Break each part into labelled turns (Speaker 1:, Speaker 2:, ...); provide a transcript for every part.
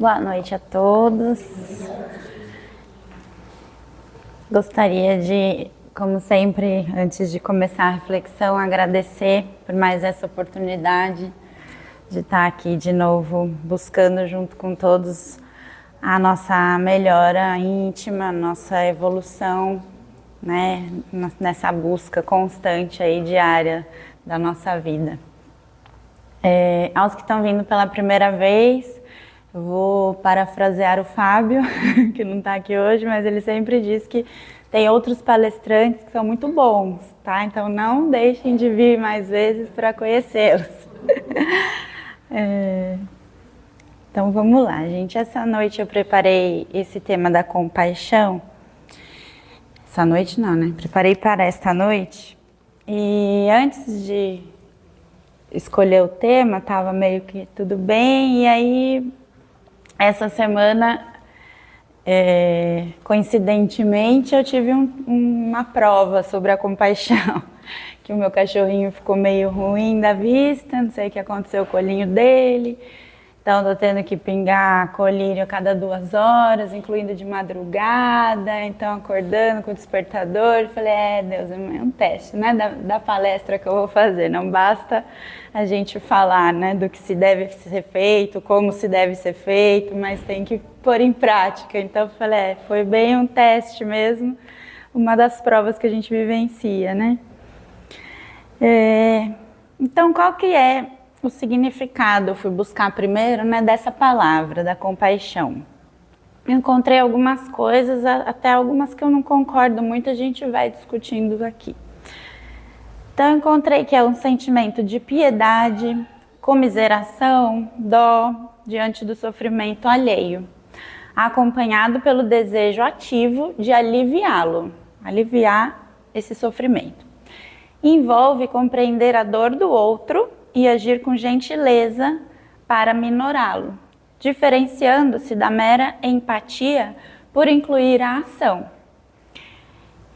Speaker 1: Boa noite a todos. Gostaria de, como sempre, antes de começar a reflexão, agradecer por mais essa oportunidade de estar aqui de novo, buscando junto com todos a nossa melhora íntima, nossa evolução, né, nessa busca constante aí, diária da nossa vida. Aos que estão vindo pela primeira vez, eu vou parafrasear o Fábio, que não está aqui hoje, mas ele sempre diz que tem outros palestrantes que são muito bons, tá? Então não deixem de vir mais vezes para conhecê-los. Então vamos lá, gente. Essa noite eu preparei esse tema da compaixão. Essa noite não, né? Preparei para esta noite. E antes de escolher o tema, estava meio que tudo bem, e aí essa semana, coincidentemente, eu tive uma prova sobre a compaixão, que o meu cachorrinho ficou meio ruim da vista, não sei o que aconteceu com o olhinho dele, então estou tendo que pingar colírio a cada 2 horas, incluindo de madrugada, então acordando com o despertador, falei, Deus, é um teste, né, da palestra que eu vou fazer, não basta a gente falar, né, do que se deve ser feito, como se deve ser feito, mas tem que pôr em prática. Então falei, foi bem um teste mesmo, uma das provas que a gente vivencia, né. Então qual que é o significado? Eu fui buscar primeiro, né, dessa palavra, da compaixão. Eu encontrei algumas coisas, até algumas que eu não concordo muito, a gente vai discutindo aqui. Então eu encontrei que é um sentimento de piedade, comiseração, dó diante do sofrimento alheio, acompanhado pelo desejo ativo de aliviá-lo, aliviar esse sofrimento. Envolve compreender a dor do outro e agir com gentileza para minorá-lo, diferenciando-se da mera empatia por incluir a ação.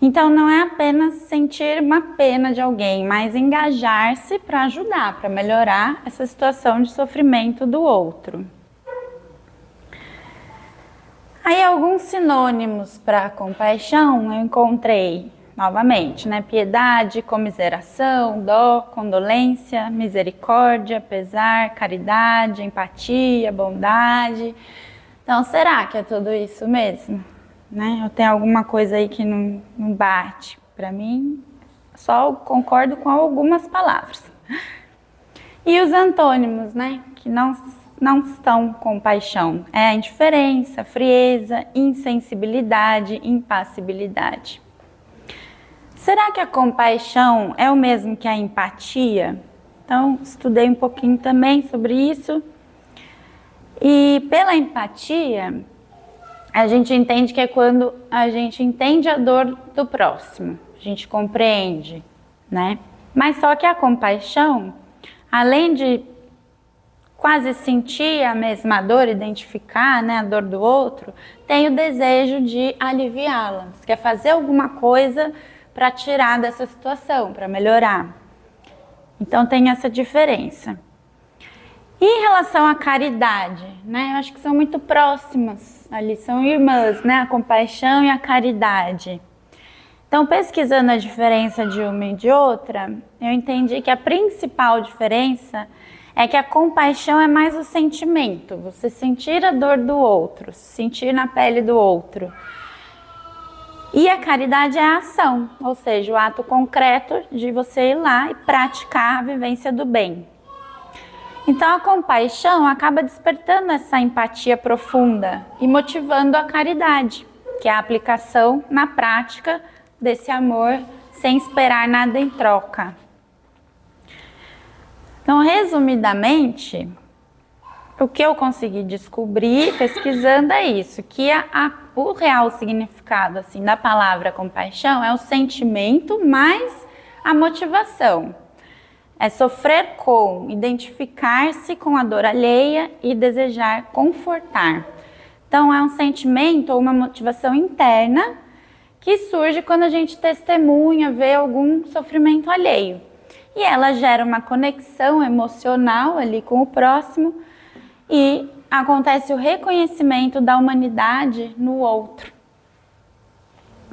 Speaker 1: Então não é apenas sentir uma pena de alguém, mas engajar-se para ajudar, para melhorar essa situação de sofrimento do outro. Aí alguns sinônimos para compaixão eu encontrei novamente, né? Piedade, comiseração, dó, condolência, misericórdia, pesar, caridade, empatia, bondade. Então será que é tudo isso mesmo? Né? Eu tenho alguma coisa aí que não bate. Para mim, só concordo com algumas palavras. E os antônimos, né? Que não estão com paixão. É a indiferença, frieza, insensibilidade, impassibilidade. Será que a compaixão é o mesmo que a empatia? Então, estudei um pouquinho também sobre isso. E pela empatia, a gente entende que é quando a gente entende a dor do próximo, a gente compreende, né? Mas só que a compaixão, além de quase sentir a mesma dor, identificar, né, a dor do outro, tem o desejo de aliviá-la. Você quer fazer alguma coisa para tirar dessa situação, para melhorar. Então tem essa diferença. E em relação à caridade, né? Eu acho que são muito próximas, ali são irmãs, né? A compaixão e a caridade. Então, pesquisando a diferença de uma e de outra, eu entendi que a principal diferença é que a compaixão é mais o sentimento, você sentir a dor do outro, sentir na pele do outro. E a caridade é a ação, ou seja, o ato concreto de você ir lá e praticar a vivência do bem. Então a compaixão acaba despertando essa empatia profunda e motivando a caridade, que é a aplicação na prática desse amor sem esperar nada em troca. Então, resumidamente, o que eu consegui descobrir pesquisando é isso, que o real significado assim, da palavra compaixão é o sentimento mais a motivação. É sofrer com, identificar-se com a dor alheia e desejar confortar. Então é um sentimento ou uma motivação interna que surge quando a gente testemunha, vê algum sofrimento alheio. E ela gera uma conexão emocional ali com o próximo e acontece o reconhecimento da humanidade no outro.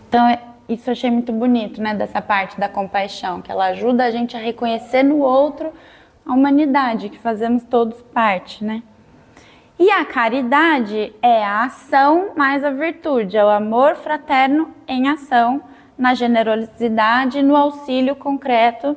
Speaker 1: Então, isso eu achei muito bonito, né, dessa parte da compaixão, que ela ajuda a gente a reconhecer no outro a humanidade, que fazemos todos parte, né? E a caridade é a ação mais a virtude, é o amor fraterno em ação, na generosidade, no auxílio concreto,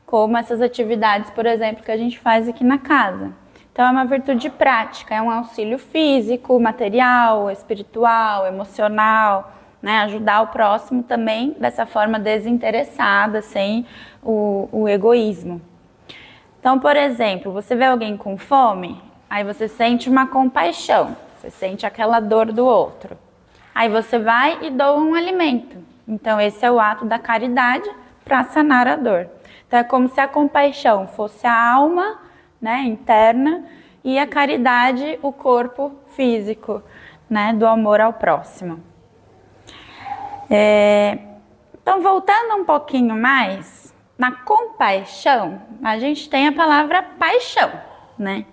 Speaker 1: como essas atividades, por exemplo, que a gente faz aqui na casa. Então é uma virtude prática, é um auxílio físico, material, espiritual, emocional, né? Ajudar o próximo também dessa forma desinteressada, sem o egoísmo. Então, por exemplo, você vê alguém com fome, aí você sente uma compaixão, você sente aquela dor do outro. Aí você vai e doa um alimento. Então, esse é o ato da caridade para sanar a dor. Então, é como se a compaixão fosse a alma, né, interna, e a caridade, o corpo físico, né, do amor ao próximo. Então, voltando um pouquinho mais, na compaixão, a gente tem a palavra paixão, né?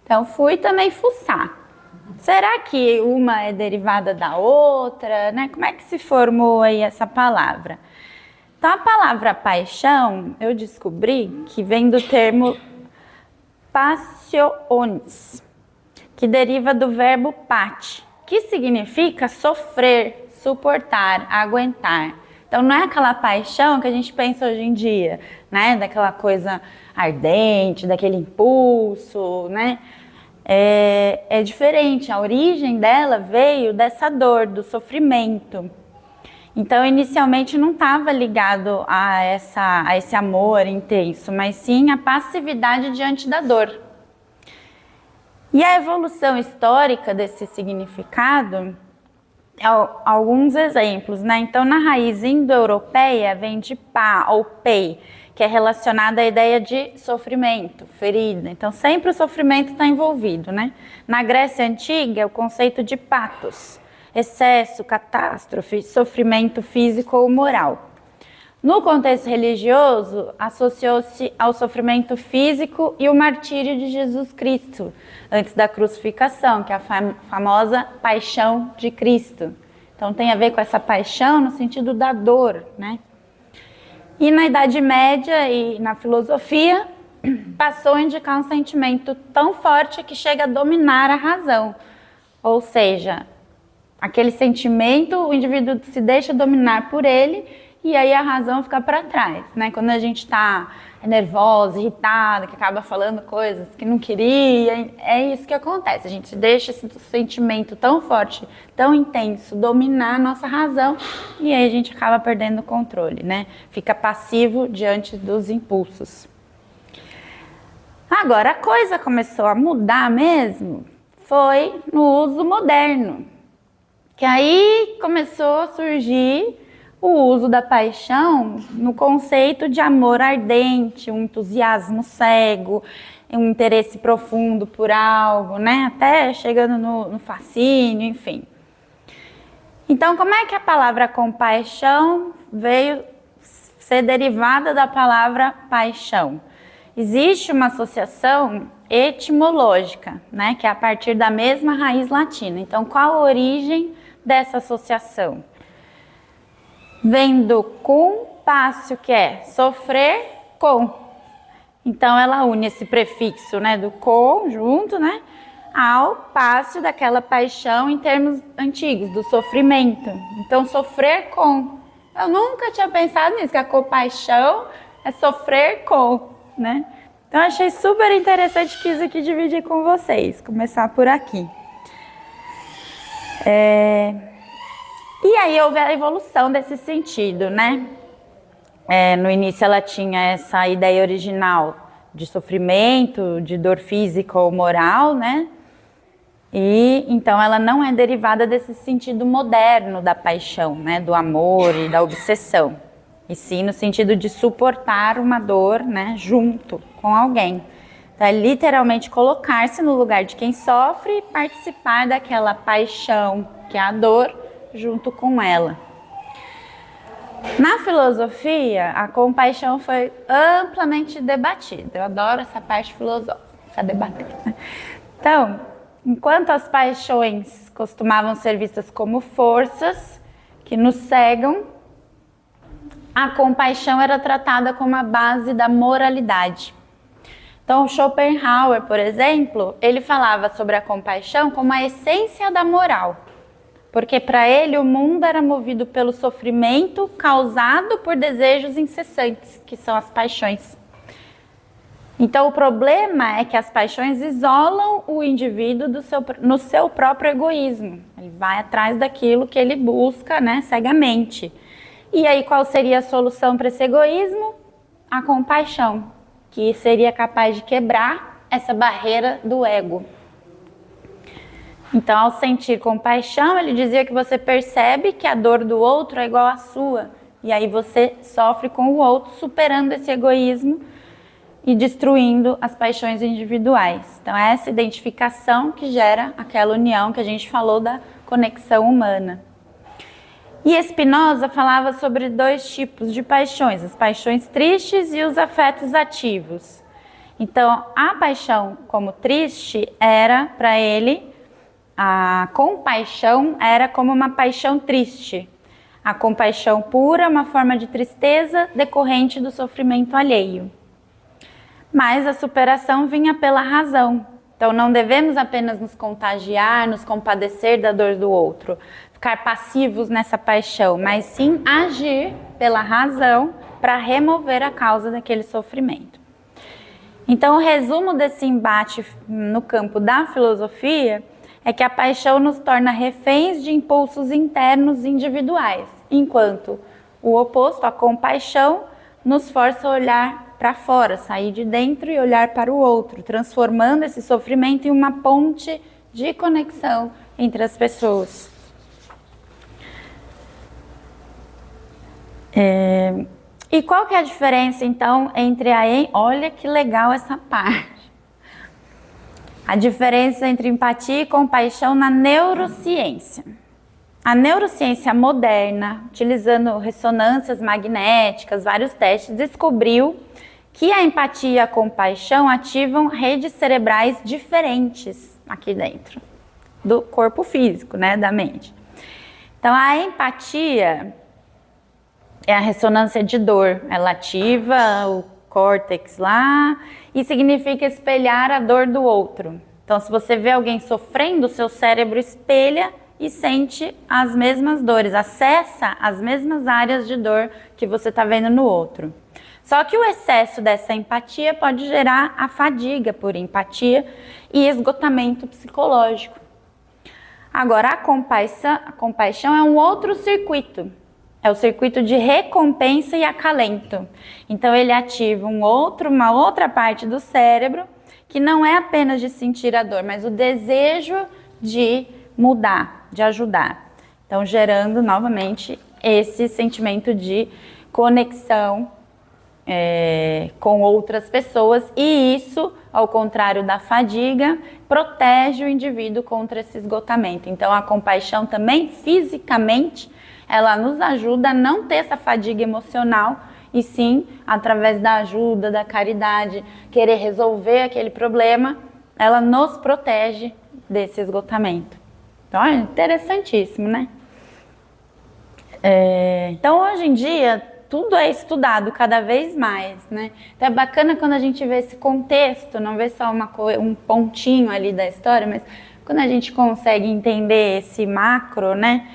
Speaker 1: Então, fui também fuçar. Será que uma é derivada da outra, né? Como é que se formou aí essa palavra? Então, a palavra paixão, eu descobri que vem do termo passiones, que deriva do verbo pati, que significa sofrer, suportar, aguentar. Então, não é aquela paixão que a gente pensa hoje em dia, né? Daquela coisa ardente, daquele impulso, né? É diferente, a origem dela veio dessa dor, do sofrimento. Então, inicialmente não estava ligado a esse amor intenso, mas sim a passividade diante da dor. E a evolução histórica desse significado, alguns exemplos, né? Então, na raiz indo-europeia vem de pá ou pei, que é relacionada à ideia de sofrimento, ferida. Então, sempre o sofrimento está envolvido, né? Na Grécia Antiga, o conceito de patos, excesso, catástrofe, sofrimento físico ou moral. No contexto religioso, associou-se ao sofrimento físico e o martírio de Jesus Cristo, antes da crucificação, que é a famosa paixão de Cristo. Então, tem a ver com essa paixão no sentido da dor, né? E na Idade Média e na filosofia, passou a indicar um sentimento tão forte que chega a dominar a razão. Ou seja, aquele sentimento, o indivíduo se deixa dominar por ele e aí a razão fica para trás, né? Quando a gente está nervosa, irritada, que acaba falando coisas que não queria, é isso que acontece. A gente deixa esse sentimento tão forte, tão intenso, dominar a nossa razão e aí a gente acaba perdendo o controle, né? Fica passivo diante dos impulsos. Agora, a coisa começou a mudar mesmo, foi no uso moderno, que aí começou a surgir o uso da paixão no conceito de amor ardente, um entusiasmo cego, um interesse profundo por algo, né? Até chegando no fascínio, enfim. Então, como é que a palavra compaixão veio ser derivada da palavra paixão? Existe uma associação etimológica, né? Que é a partir da mesma raiz latina. Então, qual a origem dessa associação? Vem do compassio, que é sofrer com. Então, ela une esse prefixo, né, do com, junto, né, ao passio daquela paixão em termos antigos, do sofrimento. Então, sofrer com. Eu nunca tinha pensado nisso, que a compaixão é sofrer com, né? Então, achei super interessante, quis aqui dividir com vocês, começar por aqui. E aí houve a evolução desse sentido, né? No início ela tinha essa ideia original de sofrimento, de dor física ou moral, né? E então ela não é derivada desse sentido moderno da paixão, né? Do amor e da obsessão. E sim no sentido de suportar uma dor, né? Junto com alguém. Então é literalmente colocar-se no lugar de quem sofre e participar daquela paixão, que é a dor, junto com ela. Na filosofia, a compaixão foi amplamente debatida. Eu adoro essa parte filosófica, debater, né? Então, enquanto as paixões costumavam ser vistas como forças que nos cegam, a compaixão era tratada como a base da moralidade. Então, Schopenhauer, por exemplo, ele falava sobre a compaixão como a essência da moral, porque para ele o mundo era movido pelo sofrimento causado por desejos incessantes, que são as paixões. Então, o problema é que as paixões isolam o indivíduo no seu próprio egoísmo. Ele vai atrás daquilo que ele busca, né, cegamente. E aí, qual seria a solução para esse egoísmo? A compaixão, que seria capaz de quebrar essa barreira do ego. Então, ao sentir compaixão, ele dizia que você percebe que a dor do outro é igual à sua. E aí você sofre com o outro, superando esse egoísmo e destruindo as paixões individuais. Então, é essa identificação que gera aquela união que a gente falou da conexão humana. E Spinoza falava sobre 2 tipos de paixões, as paixões tristes e os afetos ativos. Então, a paixão como triste era, para ele, a compaixão era como uma paixão triste. A compaixão pura é uma forma de tristeza decorrente do sofrimento alheio. Mas a superação vinha pela razão. Então, não devemos apenas nos contagiar, nos compadecer da dor do outro, ficar passivos nessa paixão, mas sim agir pela razão para remover a causa daquele sofrimento. Então, o resumo desse embate no campo da filosofia é que a paixão nos torna reféns de impulsos internos individuais, enquanto o oposto, a compaixão, nos força a olhar para fora, sair de dentro e olhar para o outro, transformando esse sofrimento em uma ponte de conexão entre as pessoas. E qual que é a diferença, então, entre olha que legal essa parte. A diferença entre empatia e compaixão na neurociência. A neurociência moderna, utilizando ressonâncias magnéticas, vários testes, descobriu que a empatia e a compaixão ativam redes cerebrais diferentes aqui dentro do corpo físico, né, da mente. Então, a empatia é a ressonância de dor, ela ativa o córtex lá e significa espelhar a dor do outro. Então, se você vê alguém sofrendo, o seu cérebro espelha e sente as mesmas dores, acessa as mesmas áreas de dor que você está vendo no outro. Só que o excesso dessa empatia pode gerar a fadiga por empatia e esgotamento psicológico. Agora, a compaixão é um outro circuito. É o circuito de recompensa e acalento. Então, ele ativa uma outra parte do cérebro que não é apenas de sentir a dor, mas o desejo de mudar, de ajudar. Então, gerando novamente esse sentimento de conexão com outras pessoas, e isso, ao contrário da fadiga, protege o indivíduo contra esse esgotamento. Então, a compaixão também, fisicamente, ela nos ajuda a não ter essa fadiga emocional, e sim, através da ajuda, da caridade, querer resolver aquele problema, ela nos protege desse esgotamento. Então, é interessantíssimo, né? Então, hoje em dia, tudo é estudado cada vez mais, né? Então é bacana quando a gente vê esse contexto, não vê só um pontinho ali da história, mas quando a gente consegue entender esse macro, né,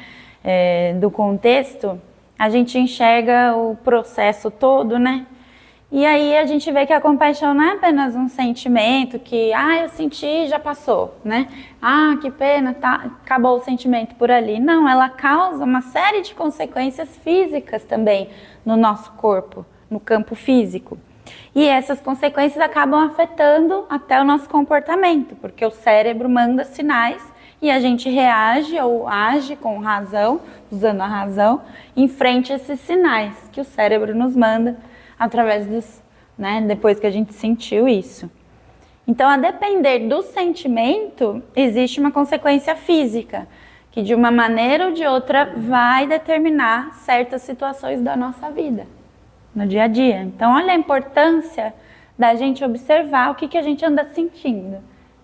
Speaker 1: do contexto, a gente enxerga o processo todo, né? E aí a gente vê que a compaixão não é apenas um sentimento que, eu senti e já passou, né? Que pena, tá, acabou o sentimento por ali. Não, ela causa uma série de consequências físicas também no nosso corpo, no campo físico. E essas consequências acabam afetando até o nosso comportamento, porque o cérebro manda sinais e a gente reage ou age com razão, usando a razão, em frente a esses sinais que o cérebro nos manda através dos, né, depois que a gente sentiu isso. Então, a depender do sentimento, existe uma consequência física, que de uma maneira ou de outra vai determinar certas situações da nossa vida, no dia a dia. Então, olha a importância da gente observar o que a gente anda sentindo.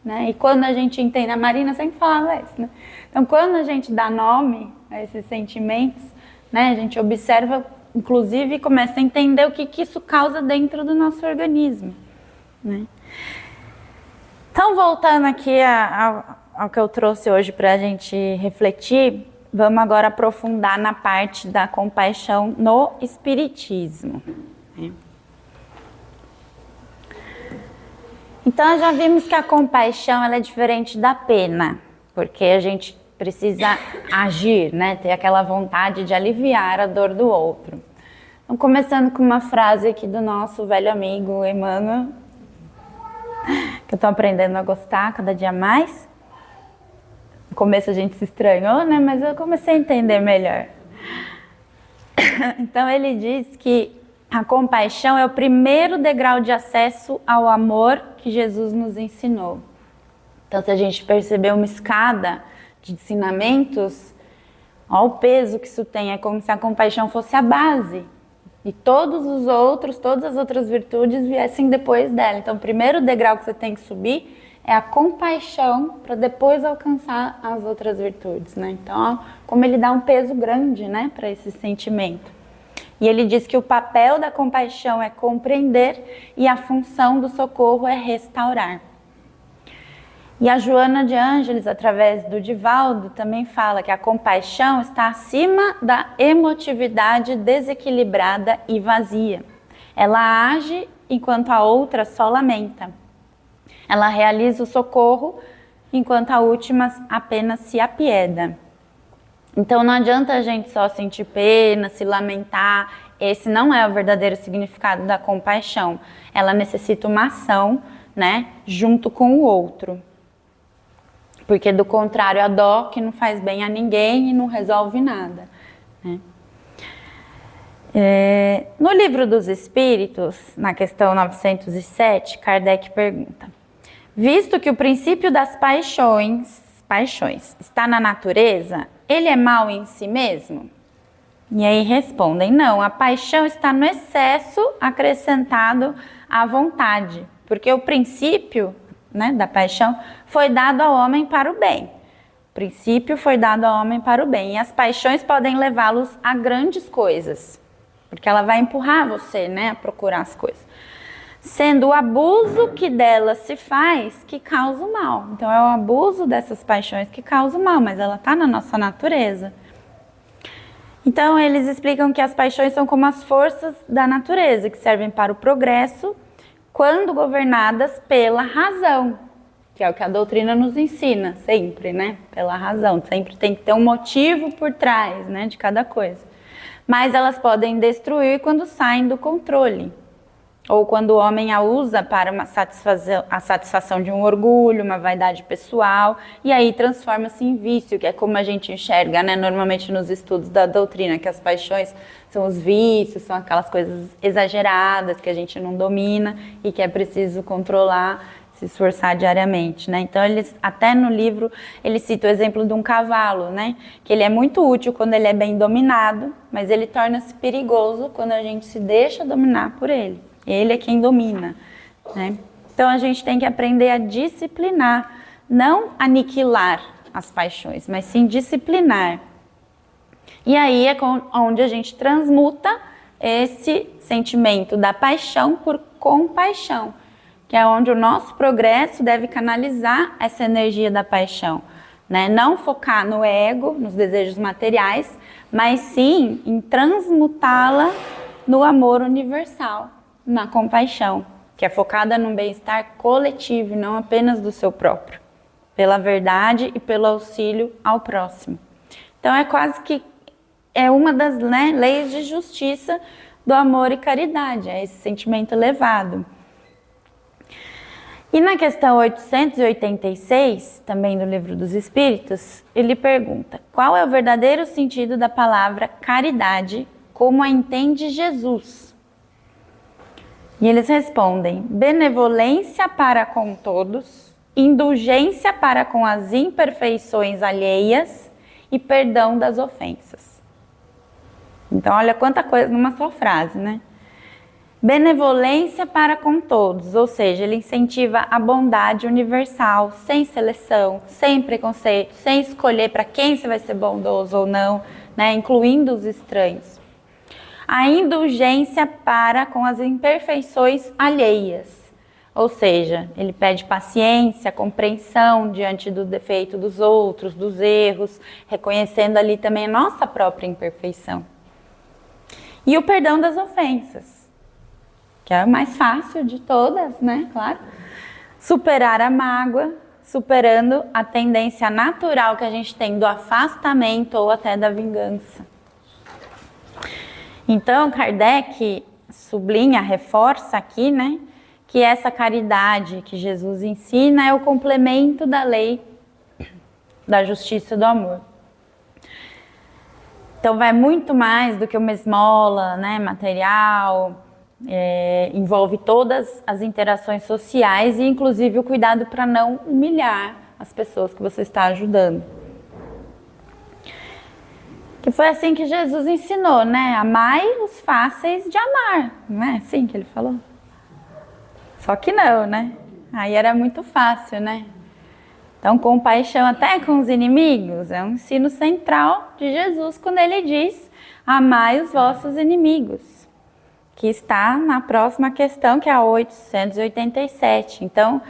Speaker 1: né? E quando a gente entende, a Marina sempre falava isso, né? Então, quando a gente dá nome a esses sentimentos, né, a gente observa, inclusive, e começa a entender o que isso causa dentro do nosso organismo, né? Então, voltando aqui ao que eu trouxe hoje para a gente refletir, vamos agora aprofundar na parte da compaixão no Espiritismo, né? Então, já vimos que a compaixão ela é diferente da pena, porque a gente precisa agir, né? Ter aquela vontade de aliviar a dor do outro. Então, começando com uma frase aqui do nosso velho amigo Emmanuel, que eu estou aprendendo a gostar cada dia mais. No começo a gente se estranhou, né? Mas eu comecei a entender melhor. Então, ele diz que a compaixão é o primeiro degrau de acesso ao amor que Jesus nos ensinou. Então, se a gente perceber uma escada de ensinamentos, olha o peso que isso tem, é como se a compaixão fosse a base. E todas as outras virtudes viessem depois dela. Então, o primeiro degrau que você tem que subir é a compaixão para depois alcançar as outras virtudes, né? Então, como ele dá um peso grande, né, para esse sentimento. E ele diz que o papel da compaixão é compreender e a função do socorro é restaurar. E a Joana de Ângeles, através do Divaldo, também fala que a compaixão está acima da emotividade desequilibrada e vazia. Ela age enquanto a outra só lamenta. Ela realiza o socorro enquanto a última apenas se apieda. Então não adianta a gente só sentir pena, se lamentar. Esse não é o verdadeiro significado da compaixão. Ela necessita uma ação, né, junto com o outro. Porque do contrário, a dó que não faz bem a ninguém e não resolve nada, né? No Livro dos Espíritos, na questão 907, Kardec pergunta: visto que o princípio das paixões está na natureza, ele é mau em si mesmo? E aí respondem: não, a paixão está no excesso acrescentado à vontade, porque o princípio, né, da paixão foi dado ao homem para o bem. O princípio foi dado ao homem para o bem. E as paixões podem levá-los a grandes coisas, porque ela vai empurrar você, né, a procurar as coisas. Sendo o abuso que delas se faz que causa o mal. Então é o abuso dessas paixões que causa o mal, mas ela está na nossa natureza. Então eles explicam que as paixões são como as forças da natureza, que servem para o progresso, quando governadas pela razão, que é o que a doutrina nos ensina, sempre, né? Pela razão, sempre tem que ter um motivo por trás, né, de cada coisa. Mas elas podem destruir quando saem do controle, ou quando o homem a usa para a satisfação de um orgulho, uma vaidade pessoal, e aí transforma-se em vício, que é como a gente enxerga, né, normalmente nos estudos da doutrina, que as paixões são os vícios, são aquelas coisas exageradas que a gente não domina e que é preciso controlar, se esforçar diariamente, né? Então, até no livro, ele cita o exemplo de um cavalo, né? Que ele é muito útil quando ele é bem dominado, mas ele torna-se perigoso quando a gente se deixa dominar por ele. Ele é quem domina, né? Então, a gente tem que aprender a disciplinar, não aniquilar as paixões, mas sim disciplinar. E aí é onde a gente transmuta esse sentimento da paixão por compaixão, que é onde o nosso progresso deve canalizar essa energia da paixão, né? Não focar no ego, nos desejos materiais, mas sim em transmutá-la no amor universal, na compaixão, que é focada no bem-estar coletivo e não apenas do seu próprio, pela verdade e pelo auxílio ao próximo. Então é quase que uma das, né, leis de justiça do amor e caridade, é esse sentimento elevado. E na questão 886, também do Livro dos Espíritos, ele pergunta: qual é o verdadeiro sentido da palavra caridade, como a entende Jesus? E eles respondem: benevolência para com todos, indulgência para com as imperfeições alheias e perdão das ofensas. Então, olha quanta coisa numa só frase, né? Benevolência para com todos, ou seja, ele incentiva a bondade universal, sem seleção, sem preconceito, sem escolher para quem você vai ser bondoso ou não, né? Incluindo os estranhos. A indulgência para com as imperfeições alheias, ou seja, ele pede paciência, compreensão diante do defeito dos outros, dos erros, reconhecendo ali também a nossa própria imperfeição. E o perdão das ofensas, que é o mais fácil de todas, né? Claro. Superar a mágoa, superando a tendência natural que a gente tem do afastamento ou até da vingança. Então, Kardec sublinha, reforça aqui, né, que essa caridade que Jesus ensina é o complemento da lei da justiça e do amor. Então, vai muito mais do que uma esmola, né, material, envolve todas as interações sociais e, inclusive, o cuidado para não humilhar as pessoas que você está ajudando. Que foi assim que Jesus ensinou, né? Amai os fáceis de amar, não é assim que ele falou? Só que não, né? Aí era muito fácil, né? Então, compaixão até com os inimigos é um ensino central de Jesus quando ele diz: amai os vossos inimigos, que está na próxima questão, que é a 887. Então,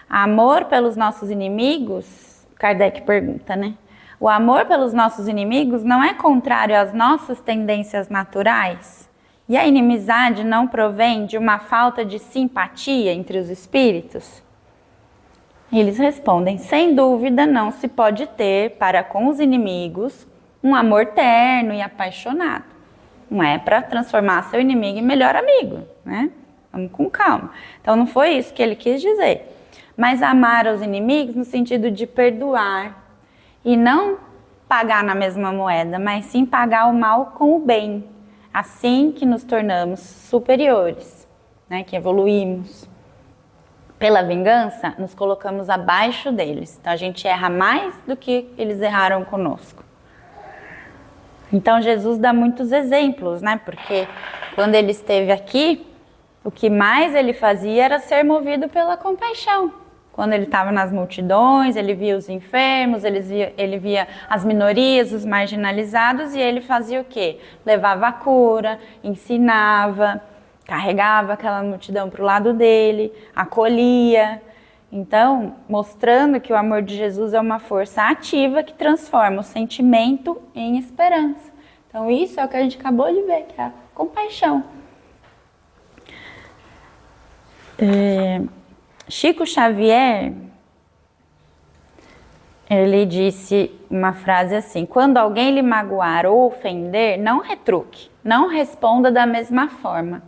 Speaker 1: amor pelos nossos inimigos, Kardec pergunta, né? O amor pelos nossos inimigos não é contrário às nossas tendências naturais? E a inimizade não provém de uma falta de simpatia entre os espíritos? Eles respondem: sem dúvida não se pode ter para com os inimigos um amor terno e apaixonado. Não é para transformar seu inimigo em melhor amigo, né? Vamos com calma. Então não foi isso que ele quis dizer. Mas amar os inimigos no sentido de perdoar, e não pagar na mesma moeda, mas sim pagar o mal com o bem. Assim que nos tornamos superiores, né, que evoluímos. Pela vingança, nos colocamos abaixo deles. Então a gente erra mais do que eles erraram conosco. Então Jesus dá muitos exemplos, né? Porque quando ele esteve aqui, o que mais ele fazia era ser movido pela compaixão. Quando ele estava nas multidões, ele via os enfermos, ele via as minorias, os marginalizados, e ele fazia o quê? Levava a cura, ensinava, carregava aquela multidão para o lado dele, acolhia. Então, mostrando que o amor de Jesus é uma força ativa que transforma o sentimento em esperança. Então, isso é o que a gente acabou de ver, que é a compaixão. Chico Xavier, ele disse uma frase assim: quando alguém lhe magoar ou ofender, não retruque, não responda da mesma forma.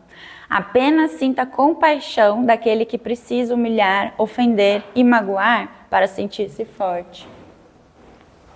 Speaker 1: Apenas sinta compaixão daquele que precisa humilhar, ofender e magoar para sentir-se forte.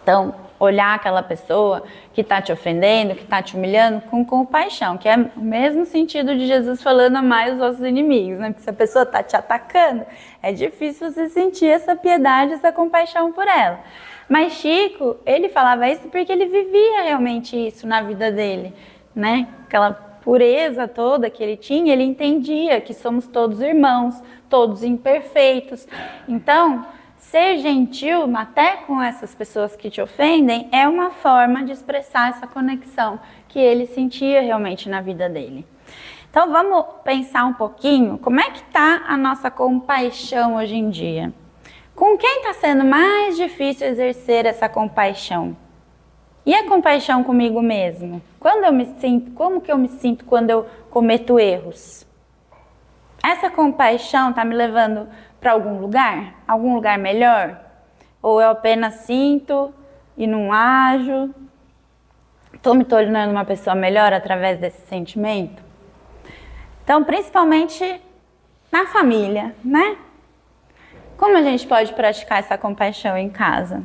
Speaker 1: Então, olhar aquela pessoa que está te ofendendo, que está te humilhando, com compaixão, que é o mesmo sentido de Jesus falando: amai os vossos inimigos, né? Porque se a pessoa está te atacando, é difícil você sentir essa piedade, essa compaixão por ela. Mas Chico, ele falava isso porque ele vivia realmente isso na vida dele, né? Aquela pureza toda que ele tinha, ele entendia que somos todos irmãos, todos imperfeitos. Então, ser gentil até com essas pessoas que te ofendem é uma forma de expressar essa conexão que ele sentia realmente na vida dele. Então vamos pensar um pouquinho como é que está a nossa compaixão hoje em dia. Com quem está sendo mais difícil exercer essa compaixão? E a compaixão comigo mesmo? Como que eu me sinto quando eu cometo erros? Essa compaixão está me levando para algum lugar melhor? Ou eu apenas sinto e não ajo? Estou me tornando uma pessoa melhor através desse sentimento? Então, principalmente na família, né? Como a gente pode praticar essa compaixão em casa?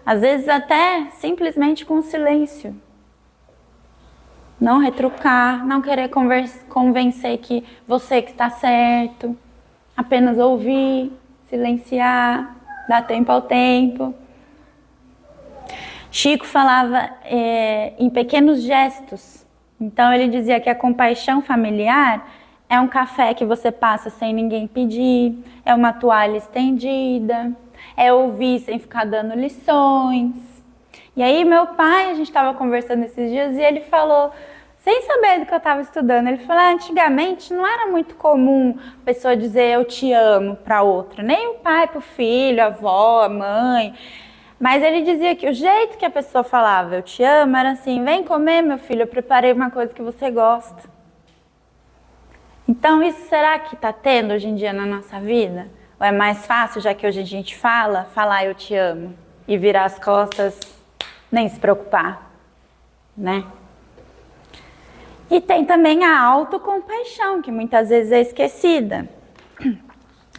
Speaker 1: Às vezes até simplesmente com silêncio. Não retrucar, não querer convencer que você que está certo. Apenas ouvir, silenciar, dar tempo ao tempo. Chico falava em pequenos gestos. Então ele dizia que a compaixão familiar é um café que você passa sem ninguém pedir, é uma toalha estendida, é ouvir sem ficar dando lições. E aí meu pai, a gente estava conversando esses dias e ele falou, sem saber do que eu estava estudando, ele falou, antigamente não era muito comum a pessoa dizer eu te amo para outra, nem o pai para o filho, a avó, a mãe. Mas ele dizia que o jeito que a pessoa falava eu te amo era assim, vem comer meu filho, eu preparei uma coisa que você gosta. Então isso será que está tendo hoje em dia na nossa vida? Ou é mais fácil, já que hoje a gente falar eu te amo e virar as costas, nem se preocupar, né? E tem também a autocompaixão, que muitas vezes é esquecida.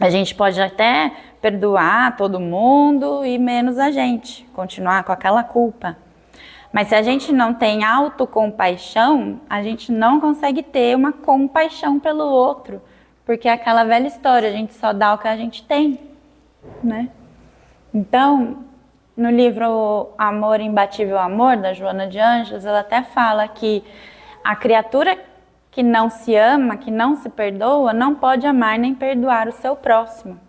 Speaker 1: A gente pode até perdoar todo mundo e menos a gente, continuar com aquela culpa. Mas se a gente não tem autocompaixão, a gente não consegue ter uma compaixão pelo outro. Porque é aquela velha história, a gente só dá o que a gente tem, né? Então, no livro Amor, Imbatível Amor, da Joana de Ângeles, ela até fala que a criatura que não se ama, que não se perdoa, não pode amar nem perdoar o seu próximo.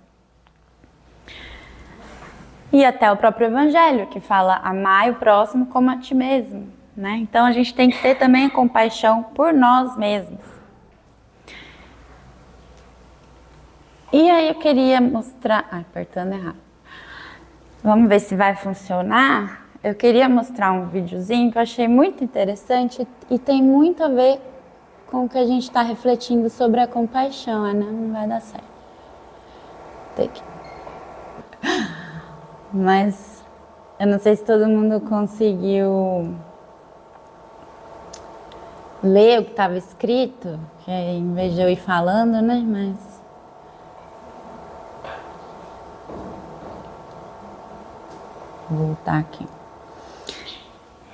Speaker 1: E até o próprio Evangelho, que fala, amai o próximo como a ti mesmo, né? Então a gente tem que ter também a compaixão por nós mesmos. E aí eu queria mostrar... apertando errado. Vamos ver se vai funcionar. Eu queria mostrar um videozinho que eu achei muito interessante e tem muito a ver com o que a gente está refletindo sobre a compaixão, né? Não vai dar certo. Tem que... Mas eu não sei se todo mundo conseguiu ler o que estava escrito, que em vez de eu ir falando, né? Mas... vou voltar aqui.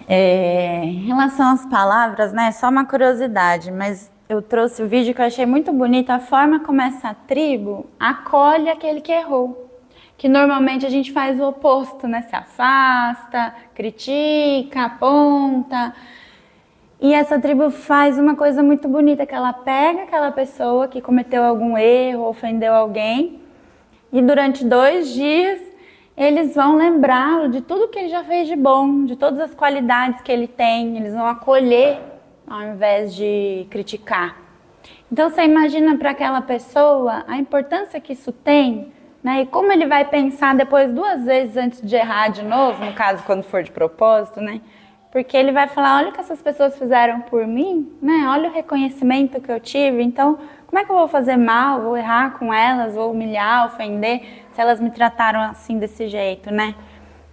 Speaker 1: Em relação às palavras, né, só uma curiosidade, mas eu trouxe o vídeo que eu achei muito bonito, a forma como essa tribo acolhe aquele que errou. Que normalmente a gente faz o oposto, né, se afasta, critica, aponta. E essa tribo faz uma coisa muito bonita, que ela pega aquela pessoa que cometeu algum erro, ofendeu alguém, e durante 2 dias eles vão lembrá-lo de tudo que ele já fez de bom, de todas as qualidades que ele tem, eles vão acolher ao invés de criticar. Então você imagina para aquela pessoa a importância que isso tem, né? E como ele vai pensar depois 2 vezes antes de errar de novo, no caso quando for de propósito, né? Porque ele vai falar, olha o que essas pessoas fizeram por mim, né? Olha o reconhecimento que eu tive, então como é que eu vou fazer mal, vou errar com elas, vou humilhar, ofender, se elas me trataram assim desse jeito, né?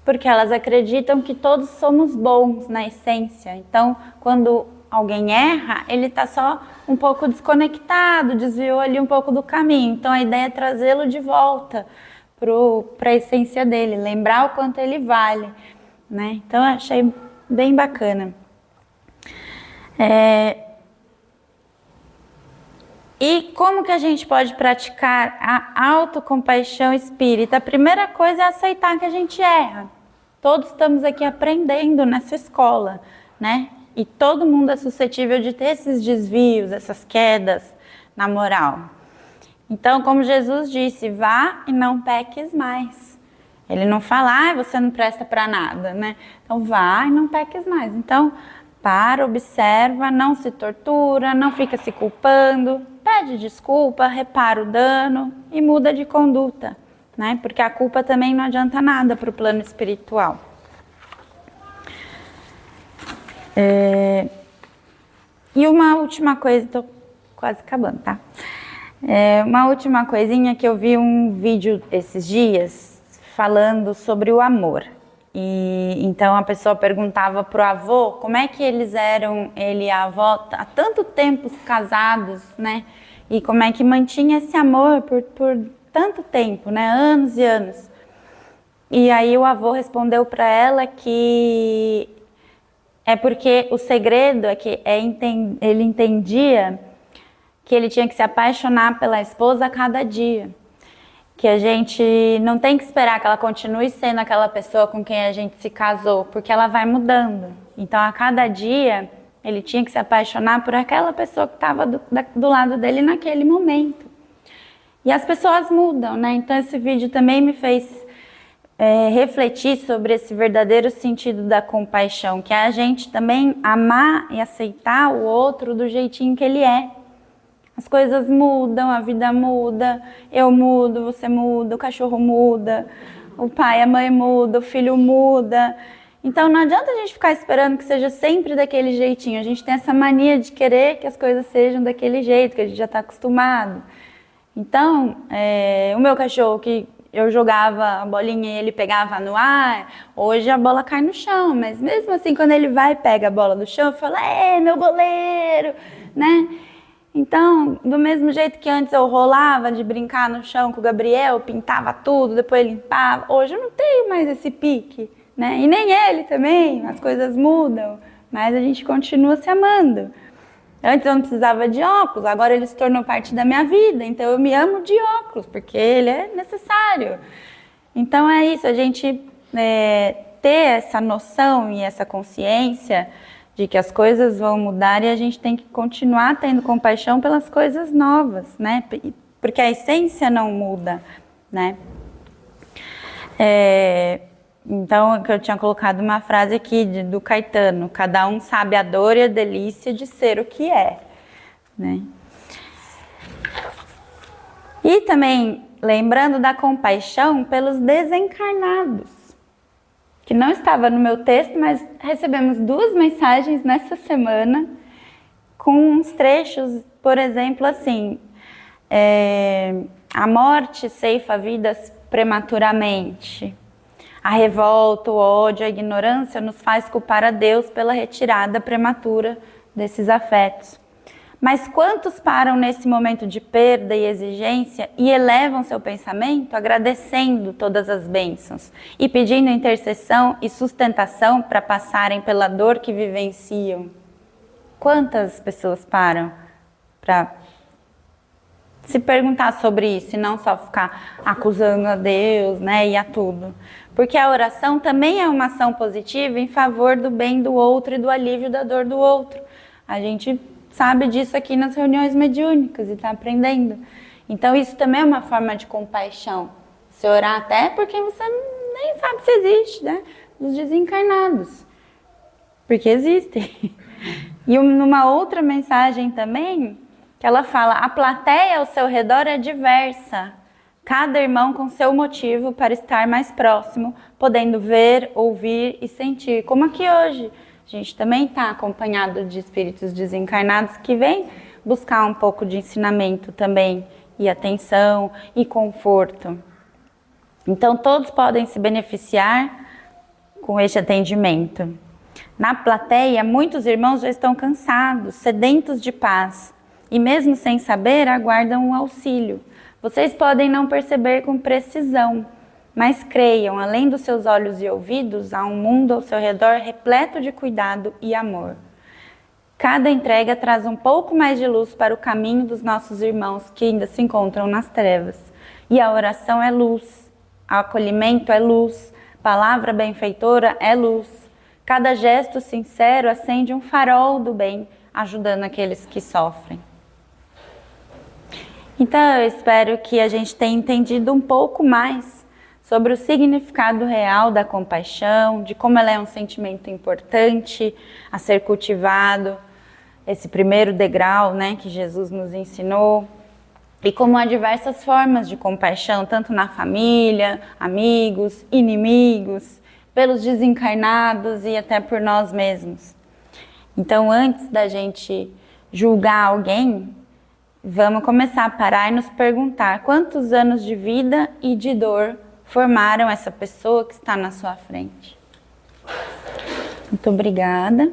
Speaker 1: Porque elas acreditam que todos somos bons na essência. Então, quando alguém erra, ele está só um pouco desconectado, desviou ali um pouco do caminho. Então, a ideia é trazê-lo de volta para a essência dele, lembrar o quanto ele vale, né? Então, eu achei bem bacana. E como que a gente pode praticar a autocompaixão espírita? A primeira coisa é aceitar que a gente erra. Todos estamos aqui aprendendo nessa escola, né? E todo mundo é suscetível de ter esses desvios, essas quedas na moral. Então, como Jesus disse, vá e não peques mais. Ele não fala, você não presta para nada, né? Então, vá e não peques mais. Então, para, observa, não se tortura, não fica se culpando, pede desculpa, repara o dano e muda de conduta, né? Porque a culpa também não adianta nada para o plano espiritual. E uma última coisa, estou quase acabando, tá? Uma última coisinha que eu vi um vídeo esses dias falando sobre o amor. E então a pessoa perguntava pro avô como é que eles eram, ele e a avó, há tanto tempo casados, né? E como é que mantinha esse amor por tanto tempo, né? Anos e anos. E aí o avô respondeu para ela que é porque o segredo é que ele entendia que ele tinha que se apaixonar pela esposa a cada dia. Que a gente não tem que esperar que ela continue sendo aquela pessoa com quem a gente se casou, porque ela vai mudando. Então, a cada dia, Ele tinha que se apaixonar por aquela pessoa que estava do lado dele naquele momento. E as pessoas mudam, né? Então esse vídeo também me fez refletir sobre esse verdadeiro sentido da compaixão, que é a gente também amar e aceitar o outro do jeitinho que ele é. As coisas mudam, a vida muda, eu mudo, você muda, o cachorro muda, o pai, a mãe muda, o filho muda. Então não adianta a gente ficar esperando que seja sempre daquele jeitinho. A gente tem essa mania de querer que as coisas sejam daquele jeito, que a gente já está acostumado. Então, o meu cachorro, que eu jogava a bolinha e ele pegava no ar, hoje a bola cai no chão. Mas mesmo assim, quando ele vai e pega a bola do chão, eu falo, meu goleiro, né? Então, do mesmo jeito que antes eu rolava de brincar no chão com o Gabriel, pintava tudo, depois limpava, hoje eu não tenho mais esse pique, né? E nem ele também, as coisas mudam, mas a gente continua se amando. Antes eu não precisava de óculos, agora ele se tornou parte da minha vida, então eu me amo de óculos, porque ele é necessário. Então é isso, a gente ter essa noção e essa consciência de que as coisas vão mudar e a gente tem que continuar tendo compaixão pelas coisas novas, né? Porque a essência não muda, né? Então, eu tinha colocado uma frase aqui do Caetano: cada um sabe a dor e a delícia de ser o que é, né? E também lembrando da compaixão pelos desencarnados, que não estava no meu texto, mas recebemos 2 mensagens nessa semana com uns trechos, por exemplo, assim, a morte ceifa vidas prematuramente. A revolta, o ódio, a ignorância nos faz culpar a Deus pela retirada prematura desses afetos. Mas quantos param nesse momento de perda e exigência e elevam seu pensamento agradecendo todas as bênçãos e pedindo intercessão e sustentação para passarem pela dor que vivenciam? Quantas pessoas param para se perguntar sobre isso e não só ficar acusando a Deus, né, e a tudo? Porque a oração também é uma ação positiva em favor do bem do outro e do alívio da dor do outro. A gente sabe disso aqui nas reuniões mediúnicas e está aprendendo. Então isso também é uma forma de compaixão. Se orar até porque você nem sabe se existe, né? Os desencarnados. Porque existem. E numa outra mensagem também, que ela fala: a plateia ao seu redor é diversa. Cada irmão com seu motivo para estar mais próximo, podendo ver, ouvir e sentir. Como aqui hoje. A gente também está acompanhado de espíritos desencarnados que vêm buscar um pouco de ensinamento também, e atenção, e conforto. Então todos podem se beneficiar com este atendimento. Na plateia, muitos irmãos já estão cansados, sedentos de paz, e mesmo sem saber, aguardam um auxílio. Vocês podem não perceber com precisão, mas creiam, além dos seus olhos e ouvidos, há um mundo ao seu redor repleto de cuidado e amor. Cada entrega traz um pouco mais de luz para o caminho dos nossos irmãos que ainda se encontram nas trevas. E a oração é luz, o acolhimento é luz, palavra benfeitora é luz. Cada gesto sincero acende um farol do bem, ajudando aqueles que sofrem. Então eu espero que a gente tenha entendido um pouco mais sobre o significado real da compaixão, de como ela é um sentimento importante a ser cultivado, esse primeiro degrau, né, que Jesus nos ensinou, e como há diversas formas de compaixão, tanto na família, amigos, inimigos, pelos desencarnados e até por nós mesmos. Então, antes da gente julgar alguém, vamos começar a parar e nos perguntar quantos anos de vida e de dor formaram essa pessoa que está na sua frente. Muito obrigada.